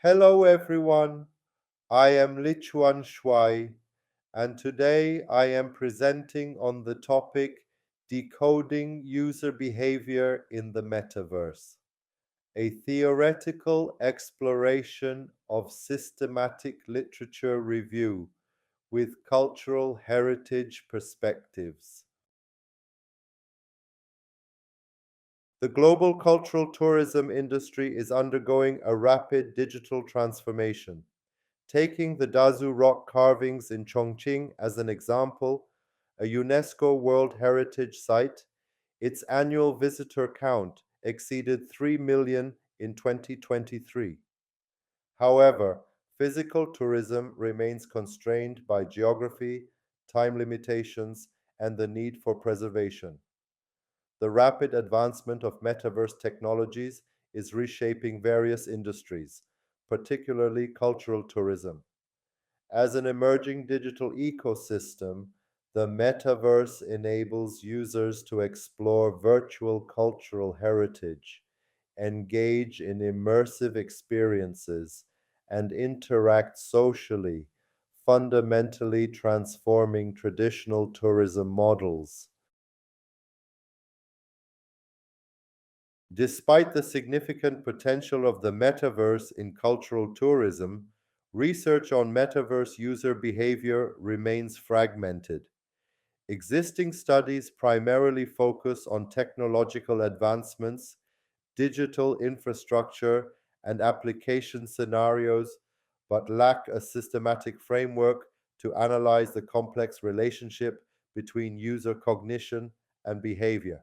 Hello everyone, I am SLR-ChuanShuai and today I am presenting on the topic Decoding User Behavior in the Metaverse, a theoretical exploration of systematic literature review with cultural heritage perspectives. The global cultural tourism industry is undergoing a rapid digital transformation. Taking the Dazu rock carvings in Chongqing as an example, a UNESCO World Heritage Site, its annual visitor count exceeded 3 million in 2023. However, physical tourism remains constrained by geography, time limitations, and the need for preservation. The rapid advancement of metaverse technologies is reshaping various industries, particularly cultural tourism. As an emerging digital ecosystem, the metaverse enables users to explore virtual cultural heritage, engage in immersive experiences, and interact socially, fundamentally transforming traditional tourism models. Despite the significant potential of the metaverse in cultural tourism, research on metaverse user behavior remains fragmented. Existing studies primarily focus on technological advancements, digital infrastructure, and application scenarios, but lack a systematic framework to analyze the complex relationship between user cognition and behavior.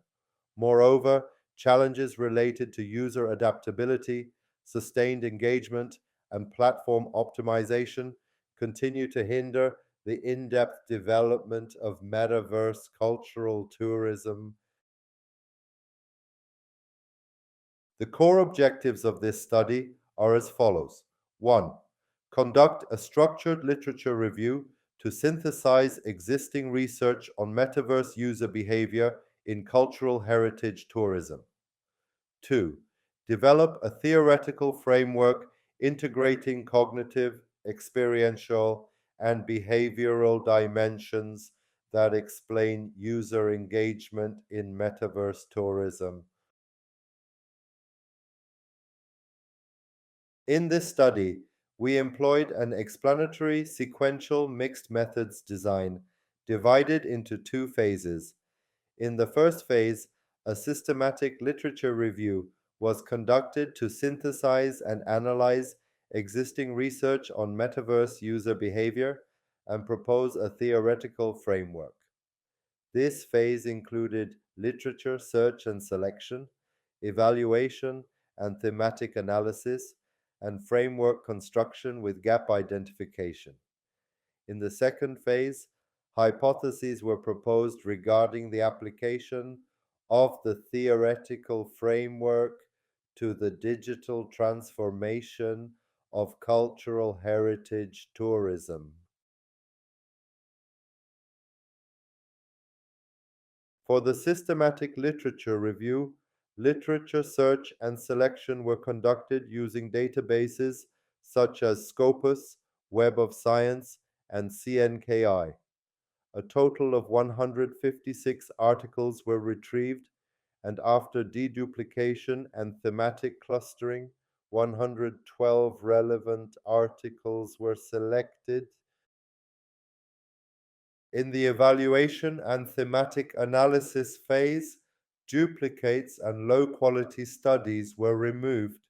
Moreover, challenges related to user adaptability, sustained engagement, and platform optimization continue to hinder the in depth development of metaverse cultural tourism. The core objectives of this study are as follows. 1. Conduct a structured literature review to synthesize existing research on metaverse user behavior in cultural heritage tourism. 2. Develop a theoretical framework integrating cognitive, experiential, and behavioral dimensions that explain user engagement in metaverse tourism. In this study, we employed an explanatory sequential mixed methods design divided into two phases. In the first phase, a systematic literature review was conducted to synthesize and analyze existing research on metaverse user behavior and propose a theoretical framework. This phase included literature search and selection, evaluation and thematic analysis, and framework construction with gap identification. In the second phase, hypotheses were proposed regarding the application of the theoretical framework to the digital transformation of cultural heritage tourism. For the systematic literature review, literature search and selection were conducted using databases such as Scopus, Web of Science, and CNKI. A total of 156 articles were retrieved, and after deduplication and thematic clustering, 112 relevant articles were selected. In the evaluation and thematic analysis phase, duplicates and low quality studies were removed,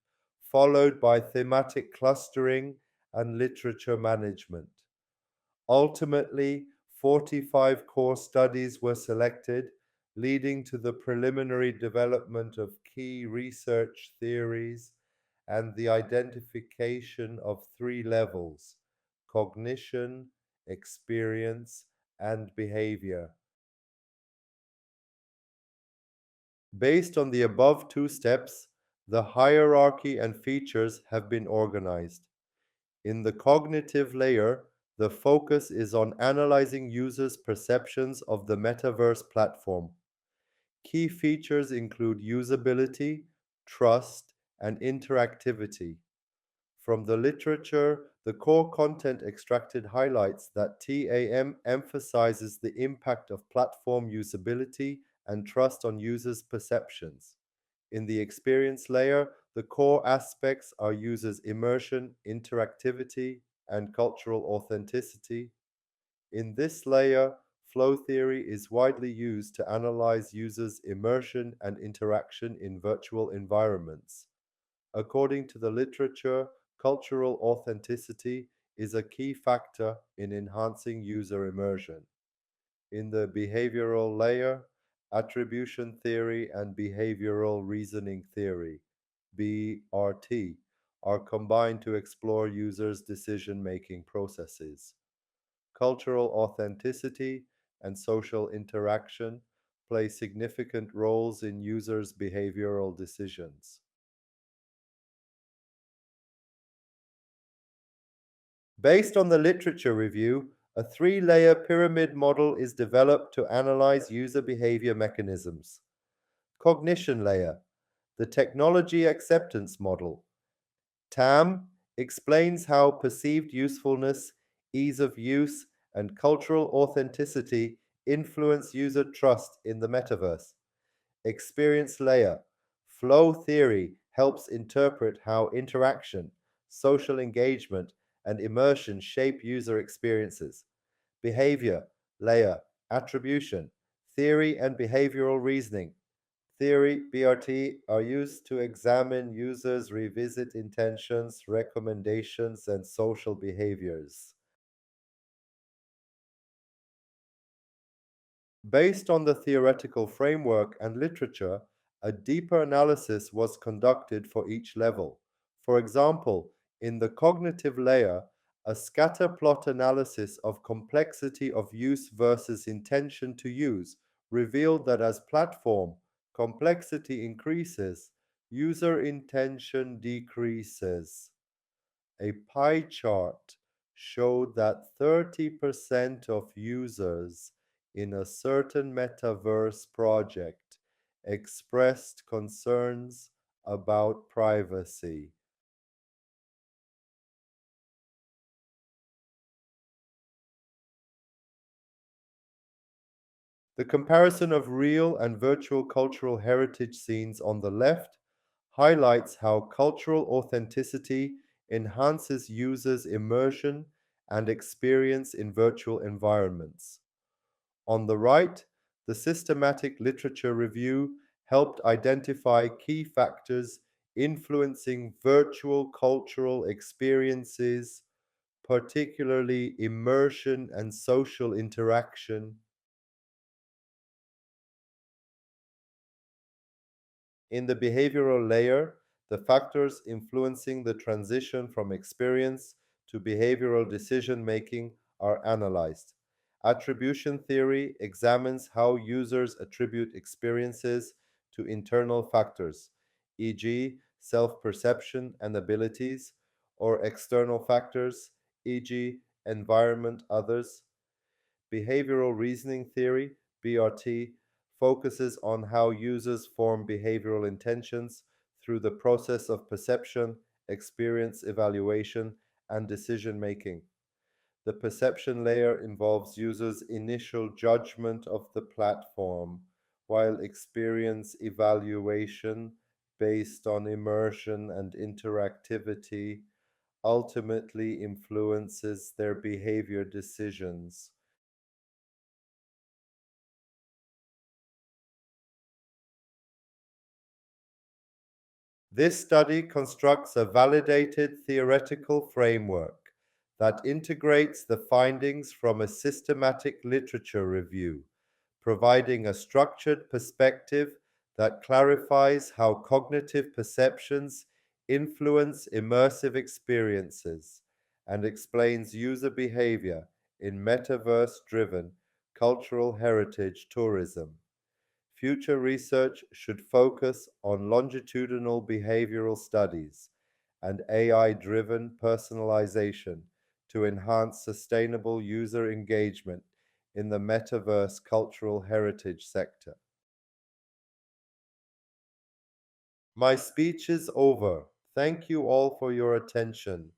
followed by thematic clustering and literature management. Ultimately, 45 core studies were selected, leading to the preliminary development of key research theories and the identification of three levels: cognition, experience, and behavior. Based on the above two steps, the hierarchy and features have been organized. In the cognitive layer, the focus is on analyzing users' perceptions of the metaverse platform. Key features include usability, trust, and interactivity. From the literature, the core content extracted highlights that TAM emphasizes the impact of platform usability and trust on users' perceptions. In the experience layer, the core aspects are users' immersion, interactivity, and cultural authenticity. In this layer, flow theory is widely used to analyze users' immersion and interaction in virtual environments. According to the literature, cultural authenticity is a key factor in enhancing user immersion. In the behavioral layer, attribution theory and behavioral reasoning theory, BRT, are combined to explore users' decision making processes. Cultural authenticity and social interaction play significant roles in users' behavioral decisions. Based on the literature review, a three-layer pyramid model is developed to analyze user behavior mechanisms. Cognition layer, the technology acceptance model. TAM explains how perceived usefulness, ease of use, and cultural authenticity influence user trust in the metaverse. Experience layer, flow theory helps interpret how interaction, social engagement, and immersion shape user experiences. Behavior layer, attribution, theory, and behavioral reasoning. Theory, BRT, are used to examine users' revisit intentions, recommendations, and social behaviors. Based on the theoretical framework and literature, a deeper analysis was conducted for each level. For example, in the cognitive layer, a scatter plot analysis of complexity of use versus intention to use revealed that as platform complexity increases, user intention decreases. A pie chart showed that 30% of users in a certain metaverse project expressed concerns about privacy. The comparison of real and virtual cultural heritage scenes on the left highlights how cultural authenticity enhances users' immersion and experience in virtual environments. On the right, the systematic literature review helped identify key factors influencing virtual cultural experiences, particularly immersion and social interaction. In the behavioral layer, the factors influencing the transition from experience to behavioral decision making are analyzed. Attribution theory examines how users attribute experiences to internal factors, e.g., self perception and abilities, or external factors, e.g., environment, others. Behavioral reasoning theory, BRT, focuses on how users form behavioral intentions through the process of perception, experience evaluation, and decision making. The perception layer involves users' initial judgment of the platform, while experience evaluation based on immersion and interactivity ultimately influences their behavior decisions. This study constructs a validated theoretical framework that integrates the findings from a systematic literature review, providing a structured perspective that clarifies how cognitive perceptions influence immersive experiences and explains user behavior in metaverse driven cultural heritage tourism. Future research should focus on longitudinal behavioral studies and AI driven personalization to enhance sustainable user engagement in the metaverse cultural heritage sector. My speech is over. Thank you all for your attention.